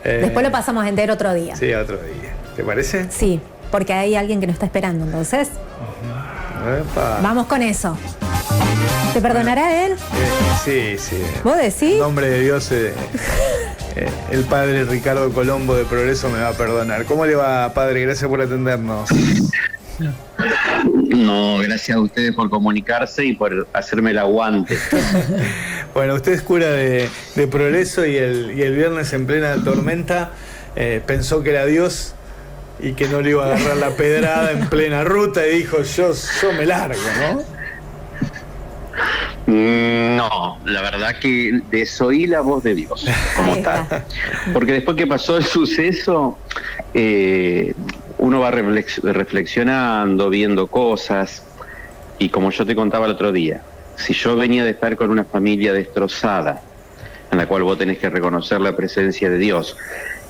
Después lo pasamos entero otro día. Sí, otro día. ¿Te parece? Sí, porque hay alguien que nos está esperando, entonces. Epa. Vamos con eso. ¿Te perdonará él? Sí, sí. ¿Vos decís? En nombre de Dios, el padre Ricardo Colombo de Progreso me va a perdonar. ¿Cómo le va, padre? Gracias por atendernos. No, gracias a ustedes por comunicarse y por hacerme el aguante. Bueno, usted es cura de Progreso y el viernes en plena tormenta pensó que era Dios y que no le iba a agarrar la pedrada en plena ruta y dijo, yo me largo, ¿no? No, la verdad que desoí la voz de Dios, como tal. Porque después que pasó el suceso, uno va reflexionando, viendo cosas, y como yo te contaba el otro día, si yo venía de estar con una familia destrozada, en la cual vos tenés que reconocer la presencia de Dios,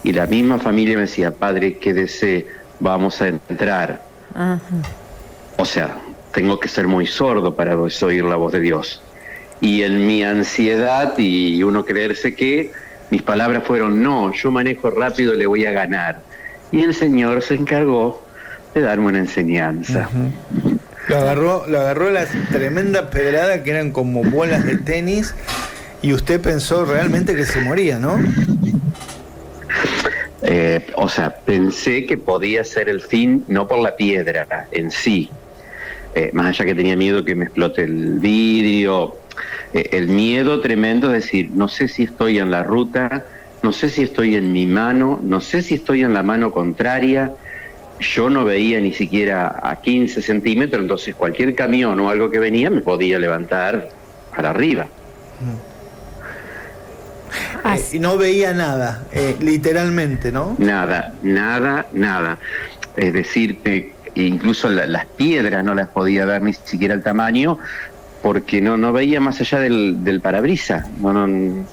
y la misma familia me decía, padre, quédese, vamos a entrar. Ajá. O sea, tengo que ser muy sordo para oír la voz de Dios. Y en mi ansiedad y uno creerse que mis palabras fueron, no, yo manejo rápido, le voy a ganar. Y el Señor se encargó de darme una enseñanza. Uh-huh. Lo agarró la tremenda pedrada que eran como bolas de tenis y usted pensó realmente que se moría, ¿no? O sea, pensé que podía ser el fin, no por la piedra en sí, más allá que tenía miedo que me explote el vidrio, el miedo tremendo de decir, no sé si estoy en la ruta, no sé si estoy en mi mano, no sé si estoy en la mano contraria. Yo no veía ni siquiera a 15 centímetros, entonces cualquier camión o algo que venía me podía levantar para arriba. Y no veía nada, literalmente, ¿no? Nada. Es decir, incluso las piedras no las podía ver ni siquiera el tamaño, porque no veía más allá del parabrisas,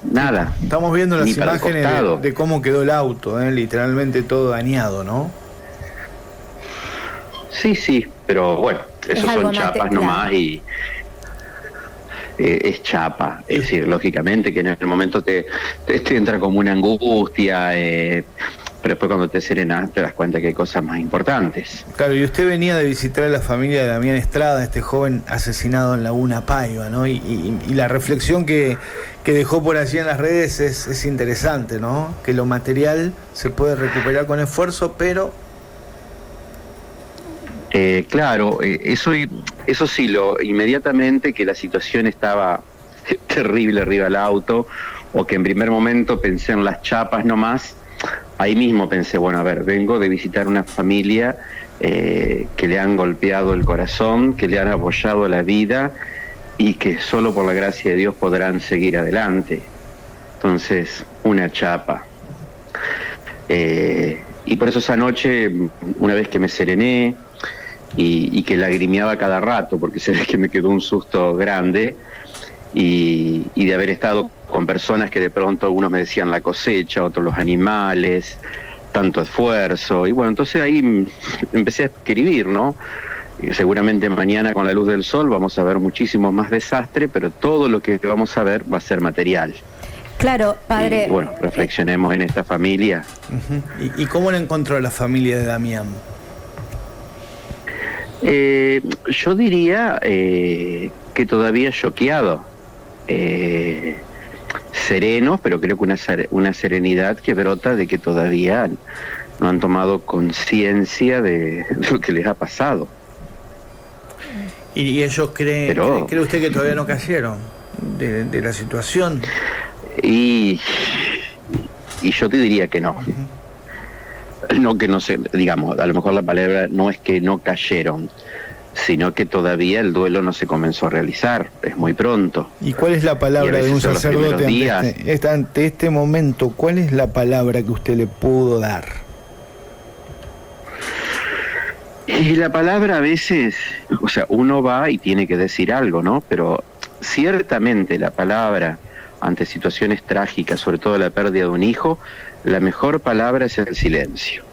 nada. Estamos viendo las imágenes de cómo quedó el auto, literalmente todo dañado, ¿no? Sí, pero bueno, esos son chapas nomás y es chapa, es decir, lógicamente que en el momento te entra como una angustia, pero después cuando te serenas te das cuenta que hay cosas más importantes. Claro, y usted venía de visitar a la familia de Damián Estrada, este joven asesinado en Laguna Paiva, ¿no? Y la reflexión que dejó por allí en las redes es interesante, ¿no? Que lo material se puede recuperar con esfuerzo, pero... Claro, eso sí, inmediatamente que la situación estaba terrible arriba del auto, o que en primer momento pensé en las chapas nomás, ahí mismo pensé, bueno, a ver, vengo de visitar una familia que le han golpeado el corazón, que le han apoyado la vida y que solo por la gracia de Dios podrán seguir adelante. Entonces, una chapa. Y por eso esa noche, una vez que me serené y que lagrimeaba cada rato, porque se ve que me quedó un susto grande, y de haber estado con personas que de pronto unos me decían la cosecha, otros los animales, tanto esfuerzo, y bueno, entonces ahí empecé a escribir, ¿no? Y seguramente mañana con la luz del sol vamos a ver muchísimo más desastre, pero todo lo que vamos a ver va a ser material. Claro, padre. Y bueno, reflexionemos en esta familia. Uh-huh. ¿Y cómo la encontró la familia de Damián? Yo diría que todavía choqueado, serenos, pero creo que una serenidad que brota de que todavía no han tomado conciencia de lo que les ha pasado. ¿Y ellos cree usted que todavía no cayeron de la situación? Y yo te diría que no. Uh-huh. No que no sé, digamos, a lo mejor la palabra no es que no cayeron, sino que todavía el duelo no se comenzó a realizar, es muy pronto. ¿Y cuál es la palabra de un sacerdote ante este momento? ¿Cuál es la palabra que usted le pudo dar? Y la palabra a veces, o sea, uno va y tiene que decir algo, ¿no? Pero ciertamente la palabra ante situaciones trágicas, sobre todo la pérdida de un hijo, la mejor palabra es el silencio.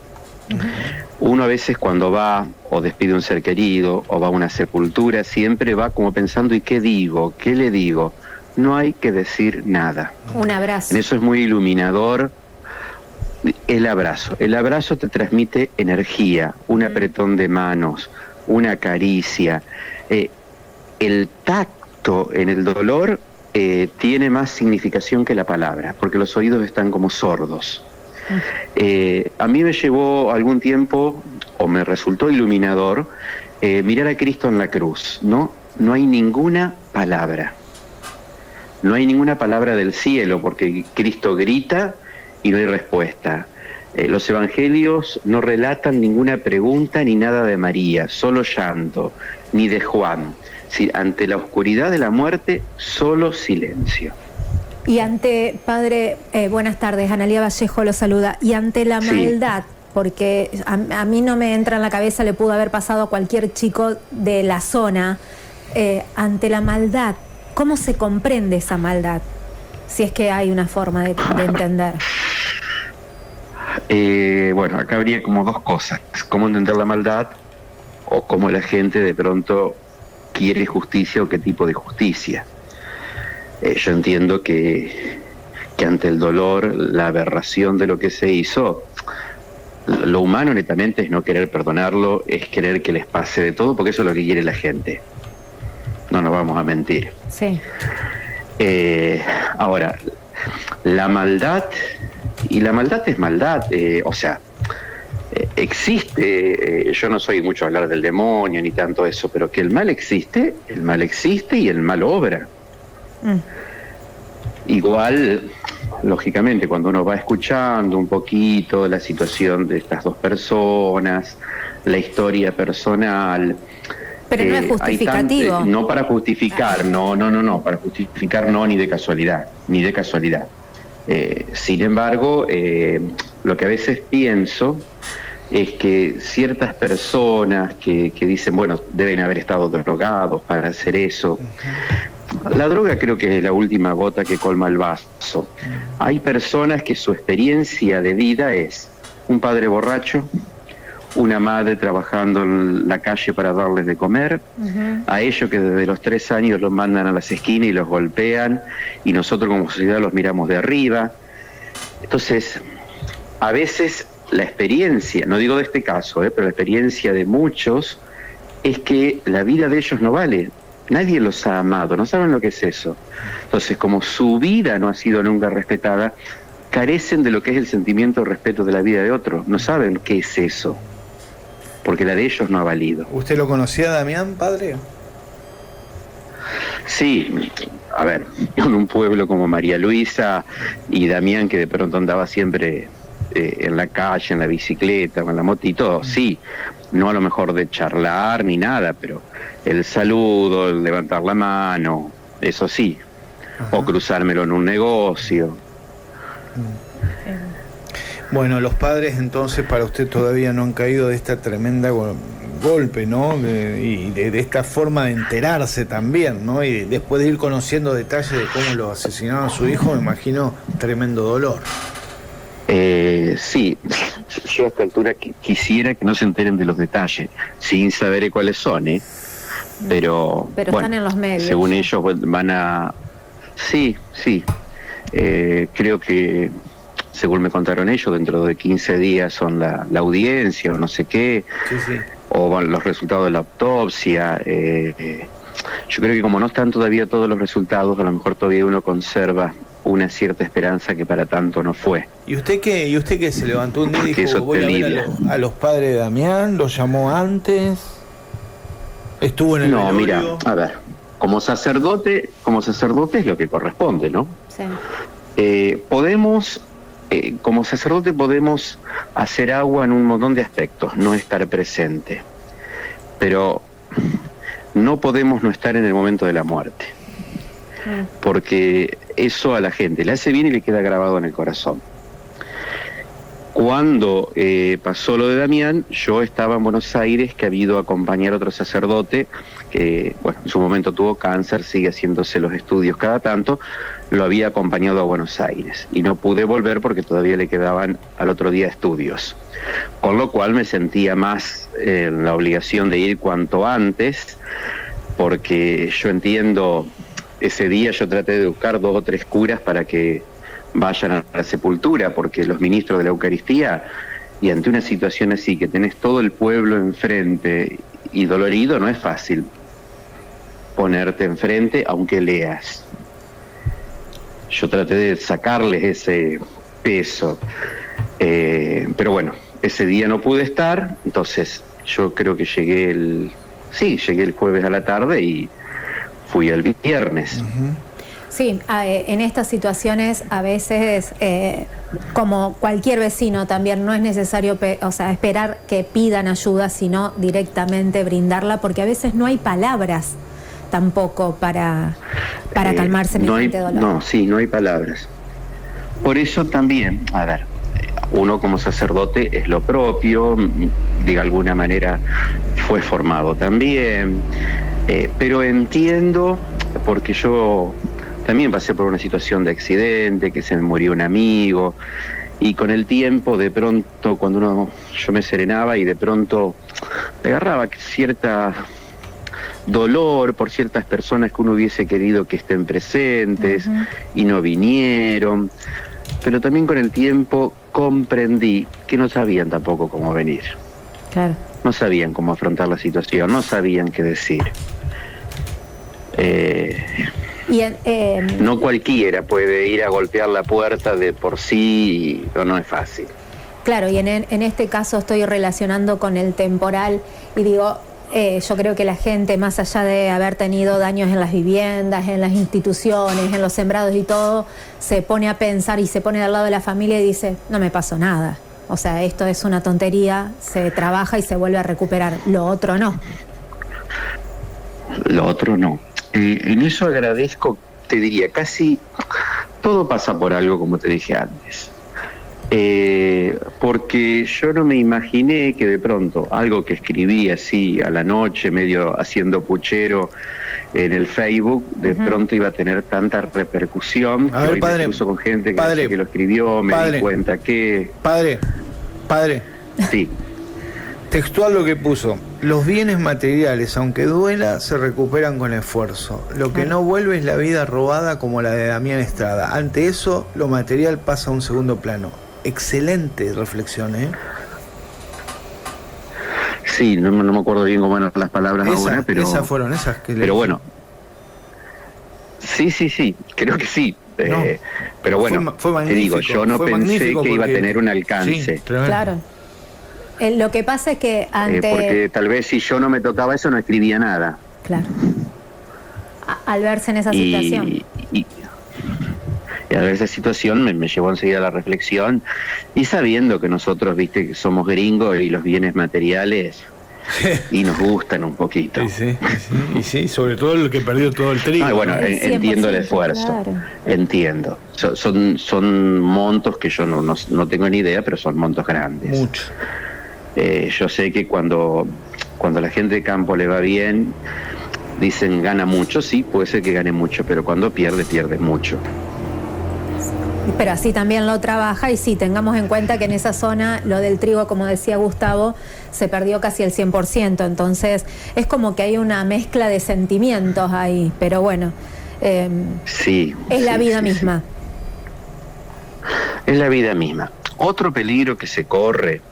Uno a veces cuando va o despide un ser querido o va a una sepultura, siempre va como pensando, ¿y qué digo? ¿Qué le digo? No hay que decir nada. Un abrazo. En eso es muy iluminador El abrazo te transmite energía, un apretón de manos, una caricia. El tacto en el dolor tiene más significación que la palabra, porque los oídos están como sordos. A mí me llevó algún tiempo, o me resultó iluminador, mirar a Cristo en la cruz, ¿no? No hay ninguna palabra. No hay ninguna palabra del cielo, porque Cristo grita y no hay respuesta. Los evangelios no relatan ninguna pregunta ni nada de María, solo llanto, ni de Juan. Sí, ante la oscuridad de la muerte, solo silencio. Y ante, padre, buenas tardes, Analía Vallejo lo saluda, y ante la maldad, porque a mí no me entra en la cabeza, le pudo haber pasado a cualquier chico de la zona, ante la maldad, ¿cómo se comprende esa maldad? Si es que hay una forma de entender. Bueno, acá habría como dos cosas: cómo entender la maldad, o cómo la gente de pronto quiere justicia, o qué tipo de justicia. Yo entiendo que ante el dolor, la aberración de lo que se hizo, lo humano netamente es no querer perdonarlo, es querer que les pase de todo, porque eso es lo que quiere la gente. No nos vamos a mentir. Sí. Ahora, la maldad, y la maldad es maldad, existe, yo no soy mucho a hablar del demonio ni tanto eso, pero que el mal existe y el mal obra. Igual, lógicamente, cuando uno va escuchando un poquito la situación de estas dos personas, la historia personal... Pero no es justificativo. No para justificar, no, para justificar no, ni de casualidad. Sin embargo, lo que a veces pienso es que ciertas personas que dicen, bueno, deben haber estado drogados para hacer eso. La droga creo que es la última gota que colma el vaso. Hay personas que su experiencia de vida es un padre borracho, una madre trabajando en la calle para darles de comer, a ellos que desde los 3 años los mandan a las esquinas y los golpean, y nosotros como sociedad los miramos de arriba. Entonces, a veces la experiencia, no digo de este caso, pero la experiencia de muchos es que la vida de ellos no vale. Nadie los ha amado, no saben lo que es eso. Entonces, como su vida no ha sido nunca respetada, carecen de lo que es el sentimiento de respeto de la vida de otro. No saben qué es eso, porque la de ellos no ha valido. ¿Usted lo conocía, Damián, padre? Sí, a ver, en un pueblo como María Luisa y Damián, que de pronto andaba siempre en la calle, en la bicicleta o en la motito, sí, no a lo mejor de charlar ni nada, pero el saludo, el levantar la mano, eso sí. Ajá. O cruzármelo en un negocio. Bueno, los padres entonces para usted todavía no han caído de esta tremenda golpe, ¿no? Y de esta forma de enterarse también, ¿no? Y después de ir conociendo detalles de cómo lo asesinaron a su hijo, me imagino tremendo dolor. Sí, yo a esta altura quisiera que no se enteren de los detalles, sin saber cuáles son, pero bueno, están en los medios. Según ellos van a... Sí, creo que, según me contaron ellos, dentro de 15 días son la audiencia o no sé qué, sí. O van los resultados de la autopsia. Yo creo que como no están todavía todos los resultados, a lo mejor todavía uno conserva una cierta esperanza que para tanto no fue. ¿Y usted que se levantó un día y dijo, voy a ver a los padres de Damián? ¿Los llamó antes? ¿Estuvo en el velorio? Mira, a ver, como sacerdote es lo que corresponde, ¿no? Sí. Como sacerdote podemos hacer agua en un montón de aspectos, no estar presente, pero no podemos no estar en el momento de la muerte, porque eso a la gente le hace bien y le queda grabado en el corazón. Cuando pasó lo de Damián, yo estaba en Buenos Aires, que ha ido a acompañar a otro sacerdote que, bueno, en su momento tuvo cáncer, sigue haciéndose los estudios cada tanto, lo había acompañado a Buenos Aires y no pude volver porque todavía le quedaban al otro día estudios, con lo cual me sentía más en la obligación de ir cuanto antes, porque yo entiendo, ese día yo traté de buscar 2 o 3 curas para que vayan a la sepultura, porque los ministros de la Eucaristía, y ante una situación así, que tenés todo el pueblo enfrente y dolorido, no es fácil ponerte enfrente aunque leas. Yo traté de sacarles ese peso, pero bueno, ese día no pude estar, entonces yo creo que llegué el jueves a la tarde y fui el viernes. Uh-huh. Sí, en estas situaciones a veces, como cualquier vecino también, no es necesario esperar que pidan ayuda, sino directamente brindarla, porque a veces no hay palabras tampoco para calmar semejante dolor. No hay palabras. Por eso también, a ver, uno como sacerdote es lo propio, de alguna manera fue formado también, pero entiendo, porque yo también pasé por una situación de accidente, que se me murió un amigo, y con el tiempo, de pronto, yo me serenaba y de pronto me agarraba cierta dolor por ciertas personas que uno hubiese querido que estén presentes, uh-huh, y no vinieron, pero también con el tiempo comprendí que no sabían tampoco cómo venir. Claro. No sabían cómo afrontar la situación, no sabían qué decir. No cualquiera puede ir a golpear la puerta de por sí, no es fácil. Claro, y en este caso estoy relacionando con el temporal y digo, yo creo que la gente, más allá de haber tenido daños en las viviendas, en las instituciones, en los sembrados y todo, se pone a pensar y se pone al lado de la familia y dice, no me pasó nada. O sea, esto es una tontería, se trabaja y se vuelve a recuperar. Lo otro no. Lo otro no. En eso agradezco, te diría, casi todo pasa por algo, como te dije antes. Porque yo no me imaginé que de pronto algo que escribí así a la noche, medio haciendo puchero en el Facebook, de pronto iba a tener tanta repercusión. A ver, padre, incluso con gente que lo escribió, me di cuenta que... Padre. Sí. Textual lo que puso: los bienes materiales, aunque duela, se recuperan con esfuerzo. Lo que no vuelve es la vida robada como la de Damián Estrada. Ante eso, lo material pasa a un segundo plano. Excelente reflexión, ¿eh? Sí, no me acuerdo bien cómo eran las palabras ahora, pero... Esas fueron esas que Pero bueno. Sí, creo que sí. No, pero bueno, fue te digo, yo no pensé que iba a tener un alcance. Sí, claro. Lo que pasa es que porque tal vez si yo no me tocaba eso no escribía nada. Claro. Al verse en esa situación. Y al ver esa situación me llevó enseguida a la reflexión, y sabiendo que nosotros, viste, que somos gringos y los bienes materiales y nos gustan un poquito. Sí, sobre todo el que perdió todo el trigo. Bueno, entiendo el esfuerzo, claro. Entiendo. Son montos que yo no tengo ni idea, pero son montos grandes. Mucho. Yo sé que cuando la gente de campo le va bien, dicen gana mucho, sí, puede ser que gane mucho, pero cuando pierde mucho. Pero así también lo trabaja, y sí, tengamos en cuenta que en esa zona lo del trigo, como decía Gustavo, se perdió casi el 100%, entonces es como que hay una mezcla de sentimientos ahí, pero bueno, sí, es la vida misma. Es la vida misma. Otro peligro que se corre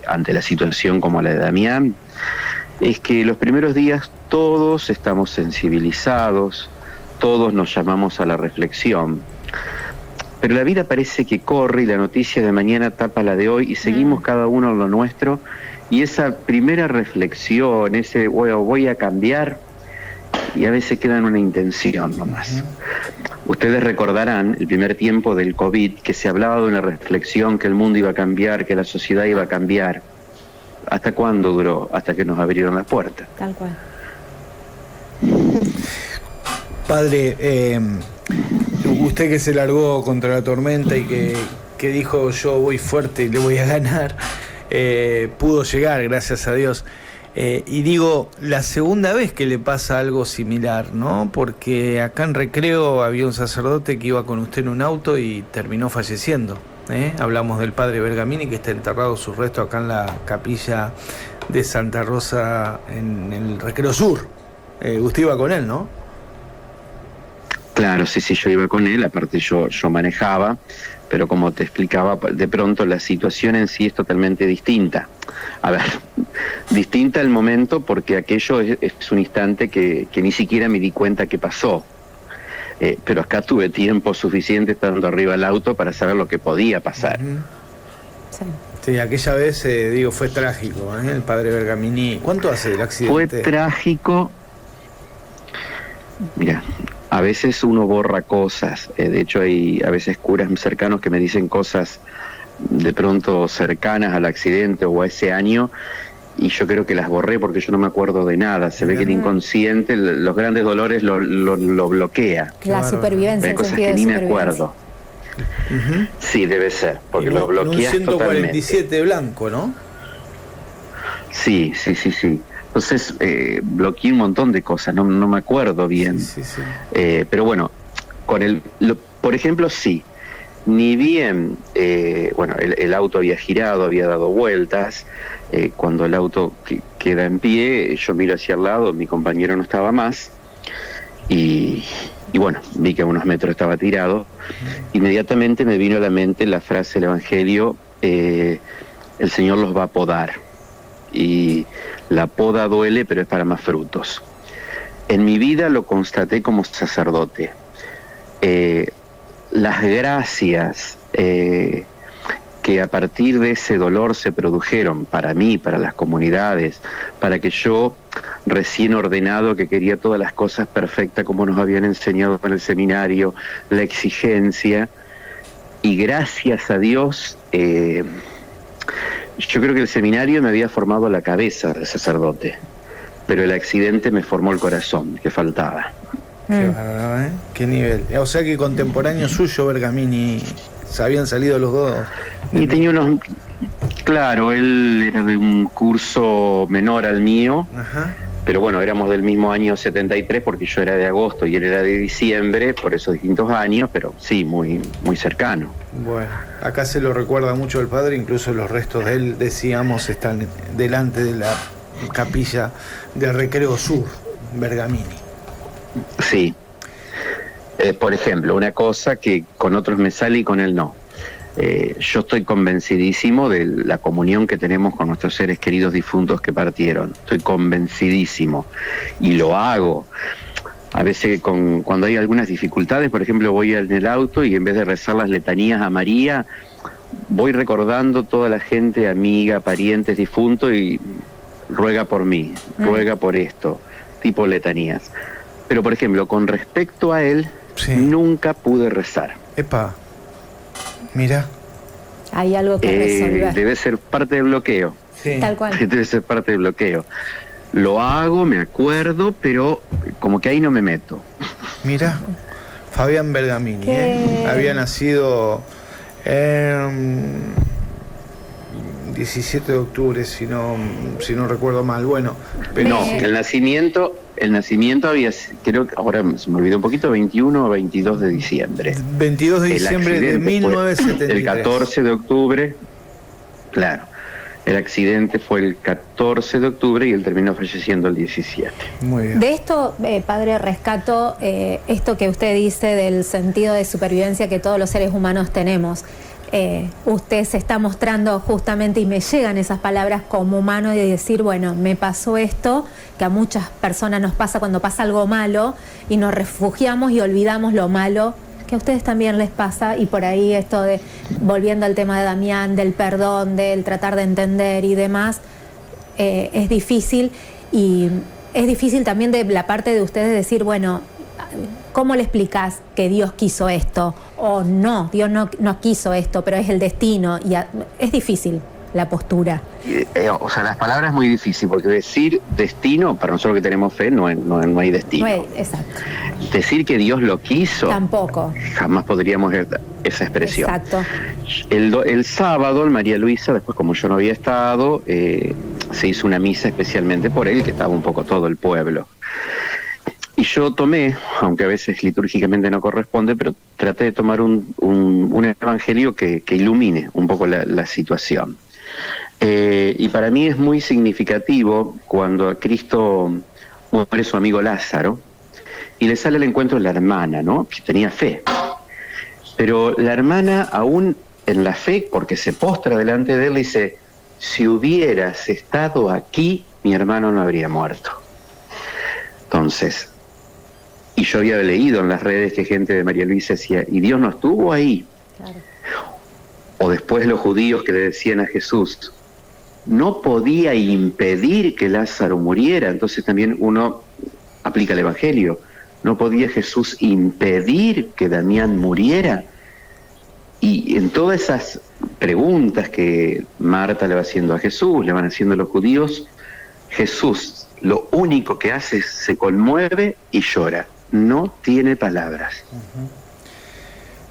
ante la situación como la de Damián es que los primeros días todos estamos sensibilizados, todos nos llamamos a la reflexión, pero la vida parece que corre y la noticia de mañana tapa la de hoy y seguimos cada uno en lo nuestro, y esa primera reflexión, ese voy a cambiar, y a veces queda en una intención nomás. Ustedes recordarán el primer tiempo del COVID, que se hablaba de una reflexión, que el mundo iba a cambiar, que la sociedad iba a cambiar. ¿Hasta cuándo duró? Hasta que nos abrieron la puerta. Tal cual. Padre, usted que se largó contra la tormenta y que dijo yo voy fuerte y le voy a ganar, pudo llegar, gracias a Dios. Y digo, la segunda vez que le pasa algo similar, ¿no? Porque acá en Recreo había un sacerdote que iba con usted en un auto y terminó falleciendo. Hablamos del padre Bergamini, que está enterrado sus restos acá en la capilla de Santa Rosa en el Recreo Sur. Usted iba con él, ¿no? Claro, sí, yo iba con él, aparte yo manejaba, pero como te explicaba, de pronto la situación en sí es totalmente distinta. A ver, distinta al momento porque aquello es un instante que ni siquiera me di cuenta que pasó. Pero acá tuve tiempo suficiente estando arriba del auto para saber lo que podía pasar. Sí, aquella vez, fue trágico, el padre Bergamini. ¿Cuánto hace el accidente? Fue trágico. Mira, a veces uno borra cosas. De hecho, hay a veces curas cercanos que me dicen cosas de pronto cercanas al accidente o a ese año, y yo creo que las borré porque yo no me acuerdo de nada. Se ve que el inconsciente, los grandes dolores lo bloquea. La supervivencia. Hay cosas que ni me acuerdo. Sí, debe ser, porque lo bloqueas un 147 totalmente. blanco, ¿no? Sí. Entonces bloqueé un montón de cosas, no me acuerdo bien. Sí. Pero bueno, por ejemplo, sí. Ni bien, el auto había girado, había dado vueltas. Cuando el auto queda en pie, yo miro hacia el lado, mi compañero no estaba más. Y bueno, vi que a unos metros estaba tirado. Inmediatamente me vino a la mente la frase del Evangelio, el Señor los va a podar. Y la poda duele, pero es para más frutos. En mi vida lo constaté como sacerdote. Las gracias que a partir de ese dolor se produjeron para mí, para las comunidades, para que yo, recién ordenado, que quería todas las cosas perfectas como nos habían enseñado en el seminario, la exigencia, y gracias a Dios, yo creo que el seminario me había formado la cabeza de sacerdote, pero el accidente me formó el corazón, que faltaba. Qué bárbaro, ¿eh? Qué nivel. O sea que contemporáneo suyo, Bergamini, se habían salido los dos. Y tenía unos... Claro, él era de un curso menor al mío. Ajá. Pero bueno, éramos del mismo año 73 porque yo era de agosto y él era de diciembre, por esos distintos años, pero sí, muy cercano. Bueno, acá se lo recuerda mucho el padre, incluso los restos de él, decíamos, están delante de la capilla de Recreo Sur, Bergamini. Sí. Por ejemplo, una cosa que con otros me sale y con él no. Yo estoy convencidísimo de la comunión que tenemos con nuestros seres queridos difuntos que partieron. Estoy convencidísimo. Y lo hago. A veces cuando hay algunas dificultades, por ejemplo, voy en el auto y en vez de rezar las letanías a María, voy recordando toda la gente, amiga, parientes, difuntos, y ruega por mí, ruega por esto, tipo letanías. Pero, por ejemplo, con respecto a él, sí, nunca pude rezar. Epa, mira. Hay algo que resolver. Debe ser parte del bloqueo. Sí. Tal cual. Debe ser parte del bloqueo. Lo hago, me acuerdo, pero como que ahí no me meto. Mira, Fabián Bergamini, había nacido 17 de octubre, si no recuerdo mal. Bueno, pero No, el nacimiento había, creo que ahora se me olvidó un poquito, 21 o 22 de diciembre. 22 de diciembre de 1973. El 14 de octubre, claro. El accidente fue el 14 de octubre y él terminó falleciendo el 17. Muy bien. De esto, padre, rescato esto que usted dice del sentido de supervivencia que todos los seres humanos tenemos. Usted se está mostrando justamente, y me llegan esas palabras como humano, de decir, bueno, me pasó esto, que a muchas personas nos pasa cuando pasa algo malo y nos refugiamos y olvidamos lo malo, que a ustedes también les pasa, y por ahí esto de, volviendo al tema de Damián, del perdón, del tratar de entender y demás, es difícil, y es difícil también de la parte de ustedes decir, bueno, ¿cómo le explicás que Dios quiso esto? O no, Dios no quiso esto, pero es el destino, y es difícil la postura. O sea, las palabras es muy difícil, porque decir destino, para nosotros que tenemos fe, no hay destino. Exacto. Decir que Dios lo quiso, tampoco. Jamás podríamos esa expresión. Exacto. El sábado, el María Luisa, después como yo no había estado, se hizo una misa especialmente por él, que estaba un poco todo el pueblo. Y yo tomé, aunque a veces litúrgicamente no corresponde, pero traté de tomar un evangelio que ilumine un poco la situación. Y para mí es muy significativo cuando a Cristo muere su amigo Lázaro, y le sale al encuentro la hermana, ¿no? Que tenía fe. Pero la hermana, aún en la fe, porque se postra delante de él, le dice: si hubieras estado aquí, mi hermano no habría muerto. Entonces, y yo había leído en las redes que gente de María Luisa decía: y Dios no estuvo ahí. Claro. O después los judíos que le decían a Jesús: no podía impedir que Lázaro muriera. Entonces también uno aplica el Evangelio. ¿No podía Jesús impedir que Damián muriera? Y en todas esas preguntas que Marta le va haciendo a Jesús, le van haciendo los judíos, Jesús lo único que hace es se conmueve y llora. No tiene palabras.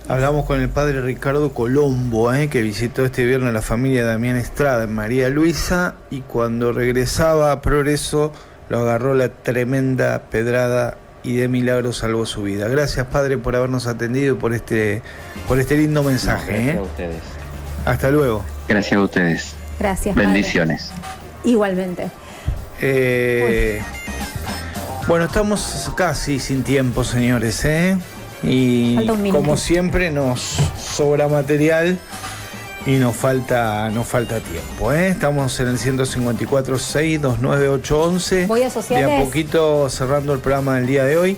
Hablamos con el padre Ricardo Colombo, que visitó este viernes a la familia de Damián Estrada en María Luisa, y cuando regresaba a Progreso lo agarró la tremenda pedrada y de milagro salvó su vida. Gracias, padre, por habernos atendido y por este lindo mensaje. Gracias a ustedes. Hasta luego. Gracias a ustedes. Gracias, padre. Bendiciones. Igualmente. Bueno, estamos casi sin tiempo, señores, y Falta un minuto. como siempre nos sobra material y nos falta tiempo, Estamos en el 154-629-811. Voy a sociales. De a poquito cerrando el programa del día de hoy.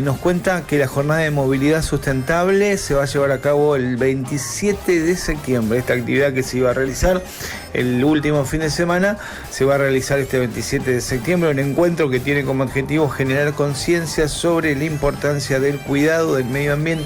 Nos cuenta que la jornada de movilidad sustentable se va a llevar a cabo el 27 de septiembre. Esta actividad que se iba a realizar el último fin de semana se va a realizar este 27 de septiembre, un encuentro que tiene como objetivo generar conciencia sobre la importancia del cuidado del medio ambiente